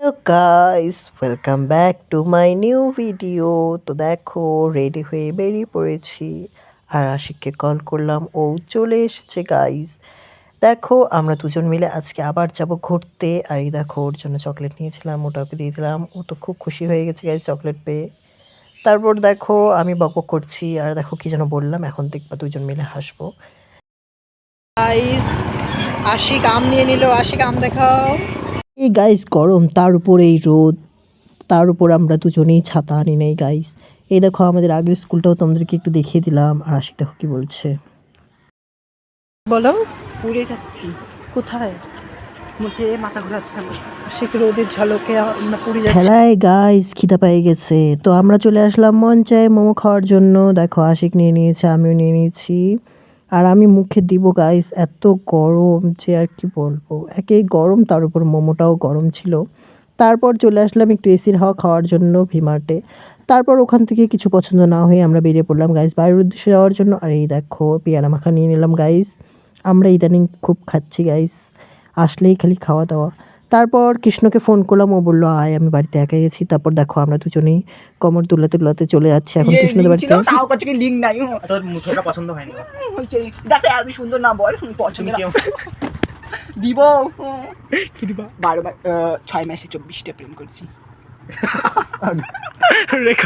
Hello guys, welcome back to my new video. তো দেখো, ready হয়ে বেরিয়ে পড়েছি আর আশিককে কল করলাম, ও চলে এসেছে গাইস। দেখো, আমরা দুজন মিলে আজকে আবার যাব ঘুরতে। আর এই দেখো, ওর জন্য চকলেট নিয়েছিলাম, ওটা ওকে দিয়ে দিলাম। ও তো খুব খুশি হয়ে গেছে গাইস চকলেট পেয়ে। তারপর দেখো, আমি বকবক করছি আর দেখো কি যেন বললাম, এখন দেখবা দুজন মিলে হাসবো। গাইস, আশিক আম নিয়ে নিল। আশিক আম দেখাও। এই গাইস গরম, তার উপর এই রোদ, তার উপর আমরা দুজনেই ছাতা আনি নাই গাইস। এই দেখো, আমাদের আগের স্কুলটাও তোমাদেরকে একটু দেখিয়ে দিলাম। আর আশিক দেখো কি বলছে। বলো। পুড়ে যাচ্ছি। কোথায়? মুঝে মাথা ঘোরাচ্ছে না। আশিক রোদের ঝলকে আমরা পুড়ে যাচ্ছি। ঠেলায় গাইস খিদা পেয়ে গেছে, তো আমরা চলে আসলাম মন চায় মোমো খাওয়ার জন্য। দেখো, আশিক নিয়ে নিয়েছে, আমিও নিয়ে নিয়েছি। আর আমি মুখে দিব গাইস, এত গরম যে আর কি বলবো। একেই গরম, তার উপর মোমোটাও গরম ছিল। তারপর চলে আসলাম একটু এসির হাওয়া খাওয়ার জন্য ভিমার্টে। তারপর ওখান থেকে কিছু পছন্দ না হয়ে আমরা বেরিয়ে পড়লাম গাইস বাইরের উদ্দেশ্যে যাওয়ার জন্য। আর এই দেখো, পেয়ারা মাখা নিয়ে নিলাম গাইস। আমরা ইদানিং খুব খাচ্ছি গাইস, আসলেই খালি খাওয়া দাওয়া। তারপর কৃষ্ণকে ফোন করলাম, ও বললো আয়, আমি বাড়িতে একা গেছি। তারপর দেখো, আমরা দুজনেই কোমর দুলাতে দুলাতে চলে যাচ্ছি এখন কৃষ্ণদের লিঙ্ক ছিল, বাড়িতে। তাও কাছে কি লিঙ্ক নাই। তোর মুখটা পছন্দ হয়নি। হচ্ছে দেখে এত সুন্দর না বল, পছন্দ না। দিব কি দিবা? 6 মাসে 24টা প্রেম করছি।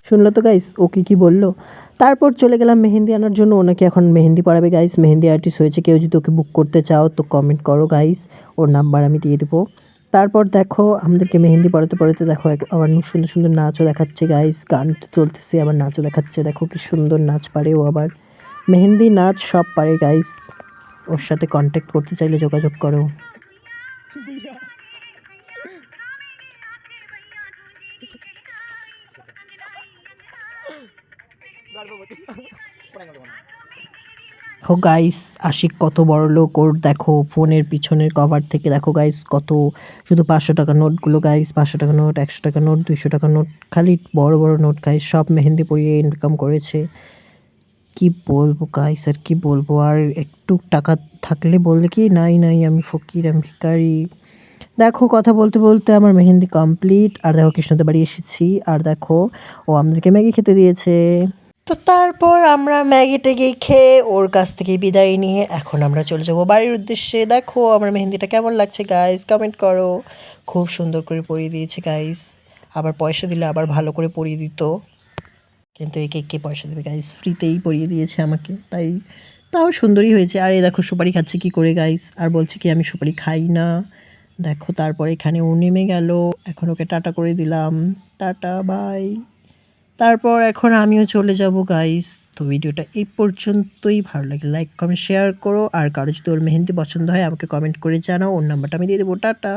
শুনলো তো গাইস, ও কি বললো। তারপর চলে গেলাম মেহেন্দি আনার জন্য, ওনাকে এখন মেহেন্দি পড়াবে গাইস। মেহেন্দি আর্টিস্ট হয়েছে, কেউ যদি ওকে বুক করতে চাও তো কমেন্ট করো গাইস, ওর নাম্বার আমি দিয়ে দেবো। তারপর দেখো, আমাদেরকে মেহেন্দি পড়াতে পড়াতে দেখো আবার সুন্দর সুন্দর নাচও দেখাচ্ছে গাইস। গান তো চলতেছে, আবার নাচও দেখাচ্ছে। দেখো কি সুন্দর নাচ পারে ও, আবার মেহেন্দি নাচ সব পারে গাইস। ওর সাথে কন্ট্যাক্ট করতে চাইলে যোগাযোগ করো। দেখো গাইস, আশিক কত বড় লোক। ওর দেখো ফোনের পিছনের কভার থেকে দেখো গাইস কত শুধু 500 টাকা নোটগুলো গাইস, 500 টাকা নোট, 100 টাকা নোট, 200 টাকা নোট, খালি বড় বড় নোট গাইস, সব মেহেন্দি পরিয়ে ইনকাম করেছে। কি বলবো গাইস, আর কি বলবো। আর একটু টাকা থাকলে বললে কি, নাই নাই আমি ফকির, আমি ভিখারি। দেখো, কথা বলতে বলতে আমার মেহেন্দি কমপ্লিট। আর দেখো, কৃষ্ণদের বাড়ি এসেছি। আর দেখো, ও আমাদেরকে ম্যাগি খেতে দিয়েছে। তো তারপর আমরা ম্যাগি ট্যাগি খেয়ে ওর কাছ থেকে বিদায় নিয়ে এখন আমরা চলে যাবো বাড়ির উদ্দেশ্যে। দেখো আমার মেহেন্দিটা কেমন লাগছে গাইস, কমেন্ট করো। খুব সুন্দর করে পরিয়ে দিয়েছে গাইস। আবার পয়সা দিলে আবার ভালো করে পরিয়ে দিত, কিন্তু একে কে পয়সা দেবে গাইস, ফ্রিতেই পরিয়ে দিয়েছে আমাকে, তাই তাও সুন্দরই হয়েছে। আর এই দেখো, সুপারি খাচ্ছে কি করে গাইস, আর বলছে কি আমি সুপারি খাই না। দেখো, তারপর এখানে ও নেমে গেল। এখন ওকে টাটা করে দিলাম, টাটা বাই। তারপর এখন আমিও চলে যাব গাইস। তো ভিডিওটা এই পর্যন্তই। ভালো লাগে লাইক কমেন্ট শেয়ার করো। আর কারো যদি ওর মেহেন্দি পছন্দ হয় আমাকে কমেন্ট করে জানাও, ওর নাম্বারটা আমি দিয়ে দেবো। টাটা।